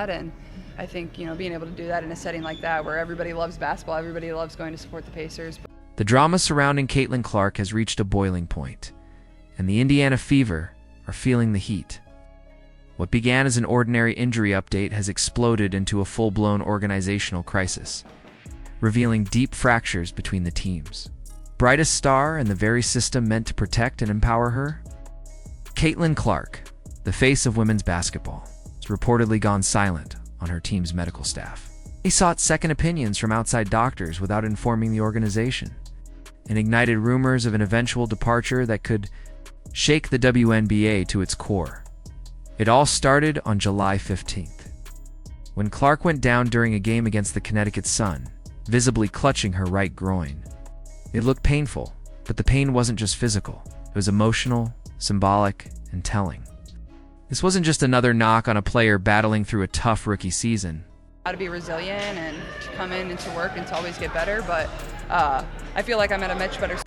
And I think, being able to do that in a setting like that where everybody loves basketball, everybody loves going to support the Pacers. The drama surrounding Caitlin Clark has reached a boiling point, and the Indiana Fever are feeling the heat. What began as an ordinary injury update has exploded into a full-blown organizational crisis, revealing deep fractures between the teams. Brightest star and the very system meant to protect and empower her? Caitlin Clark, the face of women's basketball, has reportedly gone silent on her team's medical staff. They sought second opinions from outside doctors without informing the organization, and ignited rumors of an eventual departure that could shake the WNBA to its core. It all started on July 15th, when Clark went down during a game against the Connecticut Sun, visibly clutching her right groin. It looked painful, but the pain wasn't just physical. It was emotional, symbolic, and telling. This wasn't just another knock on a player battling through a tough rookie season. How to be resilient and to come in and to work and to always get better, but I feel like I'm at a much better.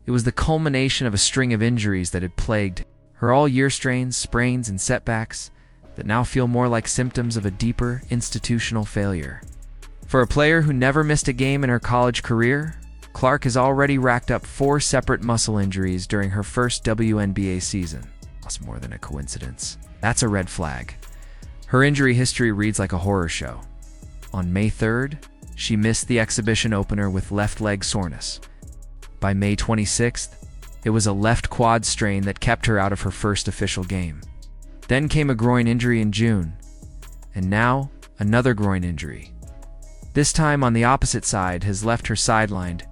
It was the culmination of a string of injuries that had plagued her all year, strains, sprains, and setbacks that now feel more like symptoms of a deeper institutional failure. For a player who never missed a game in her college career, Clark has already racked up 4 separate muscle injuries during her first WNBA season. That's more than a coincidence. That's a red flag. Her injury history reads like a horror show. On May 3rd, she missed the exhibition opener with left leg soreness. By May 26th, it was a left quad strain that kept her out of her first official game. Then came a groin injury in June, and now another groin injury. This time on the opposite side has left her sidelined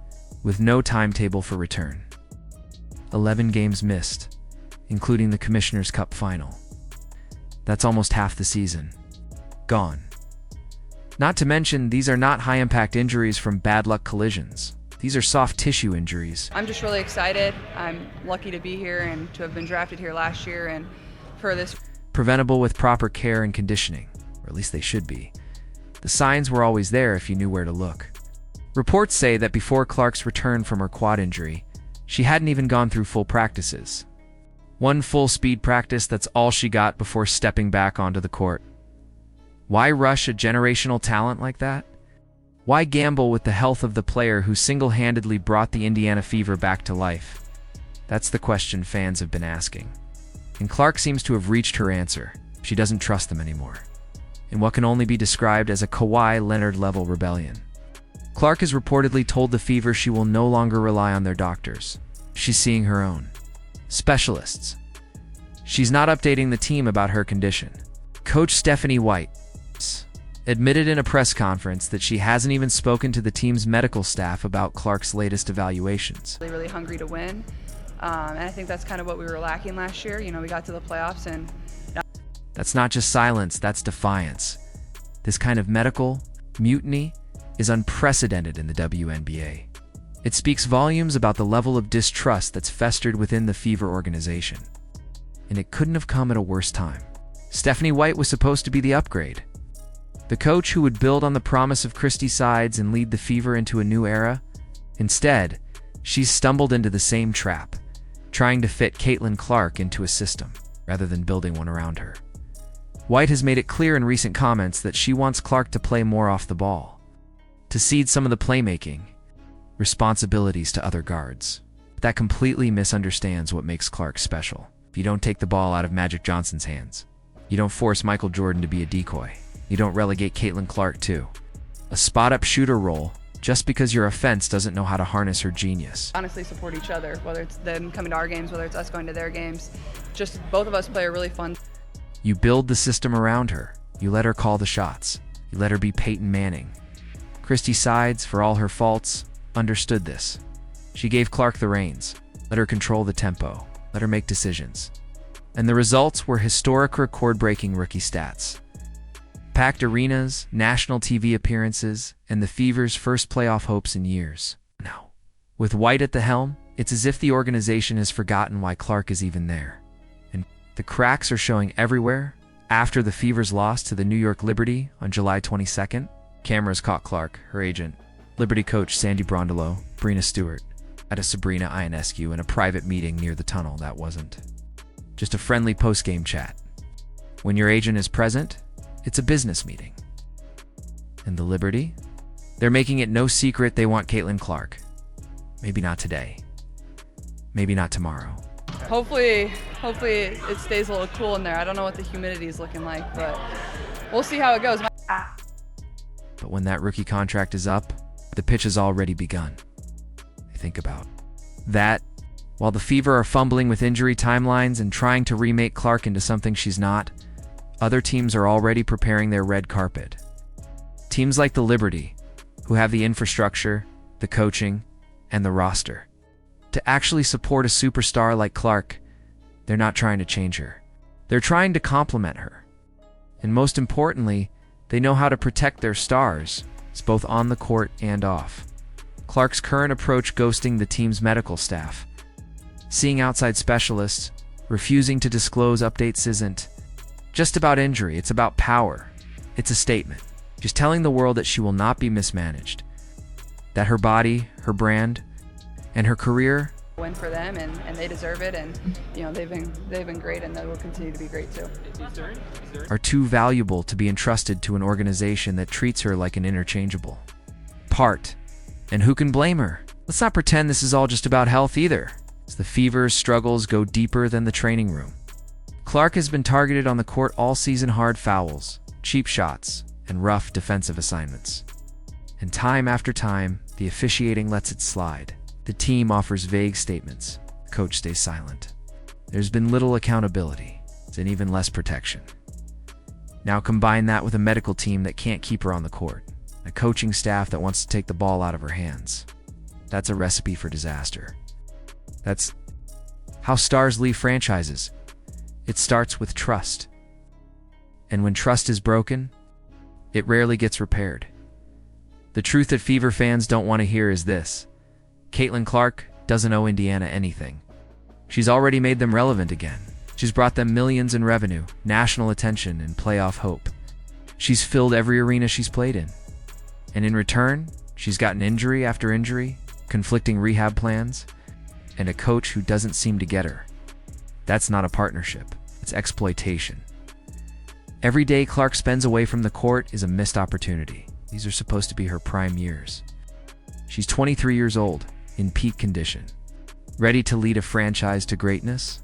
with no timetable for return. 11 games missed, including the Commissioner's Cup final. That's almost half the season. Gone. Not to mention, these are not high-impact injuries from bad luck collisions. These are soft tissue injuries. I'm just really excited. I'm lucky to be here and to have been drafted here last year and for this. Preventable with proper care and conditioning, or at least they should be. The signs were always there if you knew where to look. Reports say that before Clark's return from her quad injury, she hadn't even gone through full practices. One full speed practice, that's all she got before stepping back onto the court. Why rush a generational talent like that? Why gamble with the health of the player who single-handedly brought the Indiana Fever back to life? That's the question fans have been asking. And Clark seems to have reached her answer. She doesn't trust them anymore, in what can only be described as a Kawhi Leonard-level rebellion. Clark has reportedly told the Fever she will no longer rely on their doctors. She's seeing her own specialists. She's not updating the team about her condition. Coach Stephanie White admitted in a press conference that she hasn't even spoken to the team's medical staff about Clark's latest evaluations. Really hungry to win, and I think that's kind of what we were lacking last year. We got to the playoffs and... That's not just silence, that's defiance. This kind of medical mutiny is unprecedented in the WNBA. It speaks volumes about the level of distrust that's festered within the Fever organization. And it couldn't have come at a worse time. Stephanie White was supposed to be the upgrade, the coach who would build on the promise of Christy Sides and lead the Fever into a new era. Instead, she's stumbled into the same trap, trying to fit Caitlin Clark into a system, rather than building one around her. White has made it clear in recent comments that she wants Clark to play more off the ball, to cede some of the playmaking responsibilities to other guards. That completely misunderstands what makes Clark special. If you don't take the ball out of Magic Johnson's hands, you don't force Michael Jordan to be a decoy, you don't relegate Caitlin Clark to a spot-up shooter role just because your offense doesn't know how to harness her genius. Honestly support each other, whether it's them coming to our games, whether it's us going to their games. Just both of us play a really fun. You build the system around her. You let her call the shots. You let her be Peyton Manning. Christy Sides, for all her faults, understood this. She gave Clark the reins, let her control the tempo, let her make decisions. And the results were historic record-breaking rookie stats. Packed arenas, national TV appearances, and the Fever's first playoff hopes in years. Now, with White at the helm, it's as if the organization has forgotten why Clark is even there. And the cracks are showing everywhere. After the Fever's loss to the New York Liberty on July 22nd, cameras caught Clark, her agent, Liberty coach Sandy Brondolo, Brina Stewart, at a Sabrina Ionescu in a private meeting near the tunnel. That wasn't just a friendly post-game chat. When your agent is present, It's a business meeting. And the Liberty? They're making it no secret they want Caitlin Clark. Maybe not today. Maybe not tomorrow. Hopefully it stays a little cool in there. I don't know what the humidity is looking like, but we'll see how it goes. But when that rookie contract is up, the pitch has already begun. Think about that. While the Fever are fumbling with injury timelines and trying to remake Clark into something she's not, other teams are already preparing their red carpet. Teams like the Liberty, who have the infrastructure, the coaching, and the roster to actually support a superstar like Clark. They're not trying to change her. They're trying to complement her. And most importantly, they know how to protect their stars, both on the court and off. Clark's current approach, ghosting the team's medical staff, seeing outside specialists, refusing to disclose updates, isn't just about injury, it's about power. It's a statement. She's telling the world that she will not be mismanaged, that her body, her brand, and her career Win for them, and they deserve it, and they've been great, and they will continue to be great too. are too valuable to be entrusted to an organization that treats her like an interchangeable part. And who can blame her? Let's not pretend this is all just about health either. The Fever's struggles go deeper than the training room. Clark has been targeted on the court all season: hard fouls, cheap shots, and rough defensive assignments. And time after time, the officiating lets it slide. The team offers vague statements. The coach stays silent. There's been little accountability, and even less protection. Now combine that with a medical team that can't keep her on the court, a coaching staff that wants to take the ball out of her hands. That's a recipe for disaster. That's how stars leave franchises. It starts with trust. And when trust is broken, it rarely gets repaired. The truth that Fever fans don't want to hear is this: Caitlin Clark doesn't owe Indiana anything. She's already made them relevant again. She's brought them millions in revenue, national attention, and playoff hope. She's filled every arena she's played in. And in return, she's gotten injury after injury, conflicting rehab plans, and a coach who doesn't seem to get her. That's not a partnership. It's exploitation. Every day Clark spends away from the court is a missed opportunity. These are supposed to be her prime years. She's 23 years old, in peak condition, ready to lead a franchise to greatness.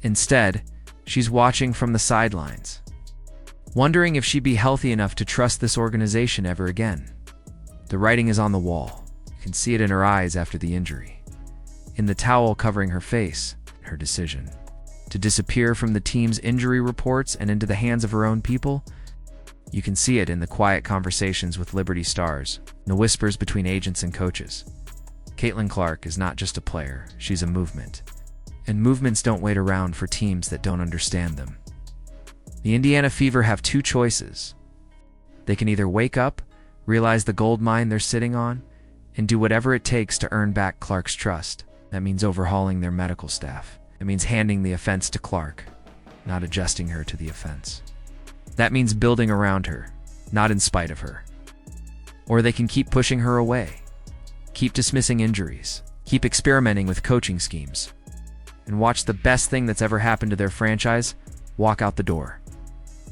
Instead, she's watching from the sidelines, wondering if she'd be healthy enough to trust this organization ever again. The writing is on the wall. You can see it in her eyes after the injury, in the towel covering her face, her decision to disappear from the team's injury reports and into the hands of her own people. You can see it in the quiet conversations with Liberty stars, the whispers between agents and coaches. Caitlin Clark is not just a player, she's a movement. And movements don't wait around for teams that don't understand them. The Indiana Fever have two choices. They can either wake up, realize the gold mine they're sitting on, and do whatever it takes to earn back Clark's trust. That means overhauling their medical staff. It means handing the offense to Clark, not adjusting her to the offense. That means building around her, not in spite of her. Or they can keep pushing her away, keep dismissing injuries, keep experimenting with coaching schemes, and watch the best thing that's ever happened to their franchise walk out the door.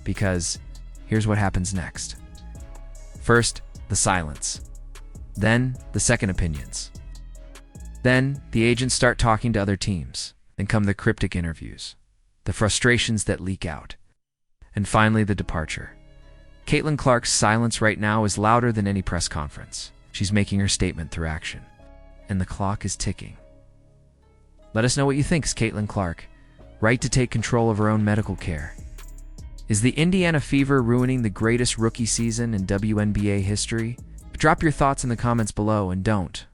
Because here's what happens next. First, the silence. Then, the second opinions. Then, the agents start talking to other teams. Then come the cryptic interviews, the frustrations that leak out, and finally the departure. Caitlin Clark's silence right now is louder than any press conference. She's making her statement through action, and the clock is ticking. Let us know what you think, Caitlin Clark. Right to take control of her own medical care. Is the Indiana Fever ruining the greatest rookie season in WNBA history? Drop your thoughts in the comments below, and don't